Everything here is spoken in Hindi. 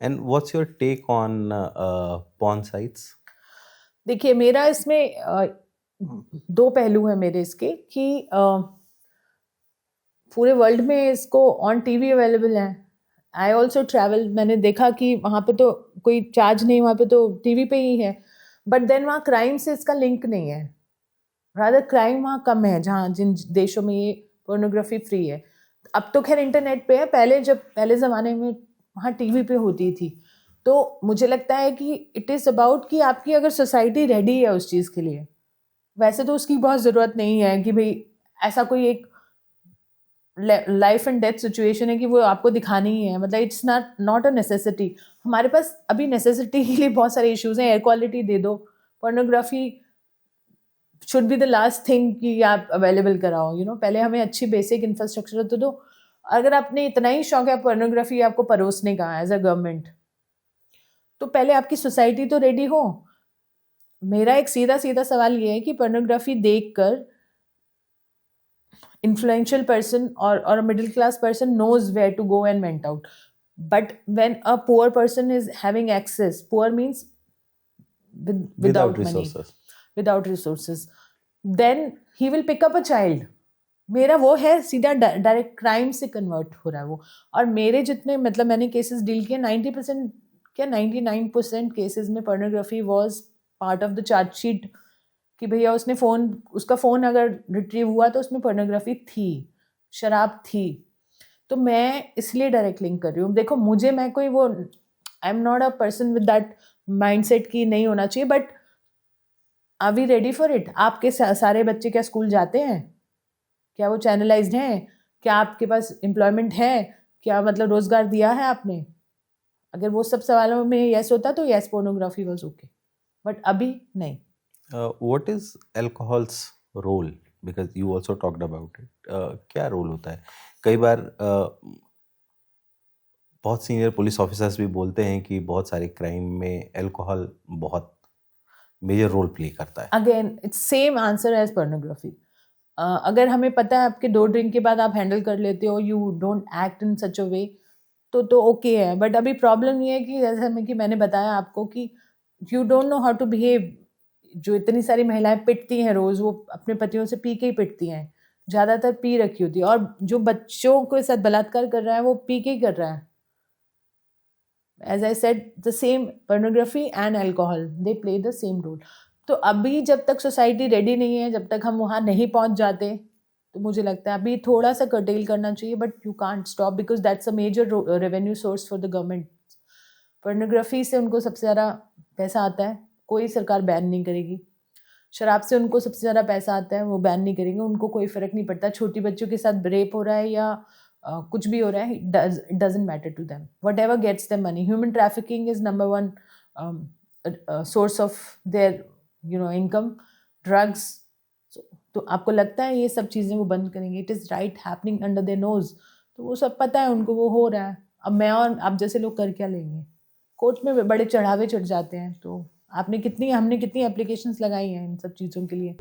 And what's your take on porn sites? देखिए मेरा इसमें दो पहलू हैं मेरे इसके कि पूरे वर्ल्ड में इसको ऑन टीवी अवेलेबल है। आई ऑल्सो ट्रैवल, मैंने देखा कि वहाँ पे तो कोई चार्ज नहीं, वहाँ पे तो टीवी पे ही है। बट देन वहाँ क्राइम से इसका लिंक नहीं है। रादर क्राइम वहाँ कम है जहाँ जिन देशों में ये पोर्नोग्राफी फ्री है। अब तो खैर इंटरनेट पे है, पहले ज़माने में वहाँ टीवी पे होती थी। तो मुझे लगता है कि इट इज़ अबाउट कि आपकी अगर सोसाइटी रेडी है उस चीज़ के लिए। वैसे तो उसकी बहुत ज़रूरत नहीं है कि भई ऐसा कोई एक लाइफ एंड डेथ सिचुएशन है कि वो आपको दिखानी ही है, मतलब इट्स नॉट अ नेसेसिटी। हमारे पास अभी नेसेसिटी के लिए बहुत सारे इश्यूज़ हैं, एयर क्वालिटी दे दो, pornography should be the last thing कि आप अवेलेबल कराओ, पहले हमें अच्छी बेसिक इंफ्रास्ट्रक्चर तो दो। अगर आपने इतना ही शौक है पोर्नोग्राफी आपको परोसने का एज़ अ गवर्नमेंट, तो पहले आपकी सोसाइटी तो रेडी हो। मेरा एक सीधा-सीधा सवाल ये है कि पोर्नोग्राफी देखकर influential person or a middle class person knows where to go and went out, but when a poor person is having access, poor means Without without money, resources. without resources, then he will pick up a child. मेरा वो है सीधा डायरेक्ट क्राइम से कन्वर्ट हो रहा है वो। और मेरे जितने मतलब मैंने केसेस डील किए 90% क्या 99% केसेस में pornography was part of the chargesheet कि भैया उसका फ़ोन अगर रिट्रीव हुआ तो उसमें पोर्नोग्राफी थी, शराब थी। तो मैं इसलिए डायरेक्ट लिंक कर रही हूँ। देखो मुझे मैं कोई वो I am not a person with that mindset कि नहीं होना चाहिए, but are we ready for it? आपके सारे बच्चे क्या स्कूल जाते हैं? क्या वो चैनलाइज्ड हैं? क्या आपके पास एम्प्लॉयमेंट है? क्या मतलब रोज़गार दिया है आपने? अगर वो सब सवालों में येस होता तो yes pornography was okay, but अभी नहीं। What is alcohol's role? Because you also talked about it. क्या रोल होता है? कई बार बहुत सीनियर पुलिस ऑफिसर्स भी बोलते हैं कि बहुत सारे क्राइम में अल्कोहल बहुत मेजर रोल प्ले करता है। Again it's same answer as pornography. अगर हमें पता है आपके 2 ड्रिंक के बाद आप हैंडल कर लेते हो, यू डोंट एक्ट इन सच अ वे, तो ओके है। बट अभी प्रॉब्लम ये है कि जैसे मैंने बताया आपको कि you don't know how to behave. जो इतनी सारी महिलाएं पिटती हैं रोज़, वो अपने पतियों से पी के ही पिटती हैं। ज़्यादातर पी रखी होती है, और जो बच्चों के साथ बलात्कार कर रहा है वो पी के ही कर रहा है। As I said, the same pornography and alcohol, they play the same role. तो अभी जब तक सोसाइटी रेडी नहीं है, जब तक हम वहाँ नहीं पहुँच जाते, तो मुझे लगता है अभी थोड़ा सा कर्टेल करना चाहिए, but you can't stop because that's a major revenue source for the government. Pornography से उनको सबसे ज़्यादा पैसा आता है, कोई सरकार बैन नहीं करेगी। शराब से उनको सबसे ज़्यादा पैसा आता है, वो बैन नहीं करेंगे, उनको कोई फ़र्क नहीं पड़ता छोटी बच्चों के साथ रेप हो रहा है या कुछ भी हो रहा है, it doesn't matter to them, whatever gets them money. Human trafficking is number 1 source of their income, drugs. तो आपको लगता है ये सब चीज़ें वो बंद करेंगे? It is right happening under their nose. तो वो सब पता है उनको, वो हो रहा है। अब मैं और आप जैसे लोग कर क्या लेंगे? कोर्ट में बड़े चढ़ावे चढ़ जाते हैं, तो हमने कितनी एप्लीकेशंस लगाई हैं इन सब चीज़ों के लिए।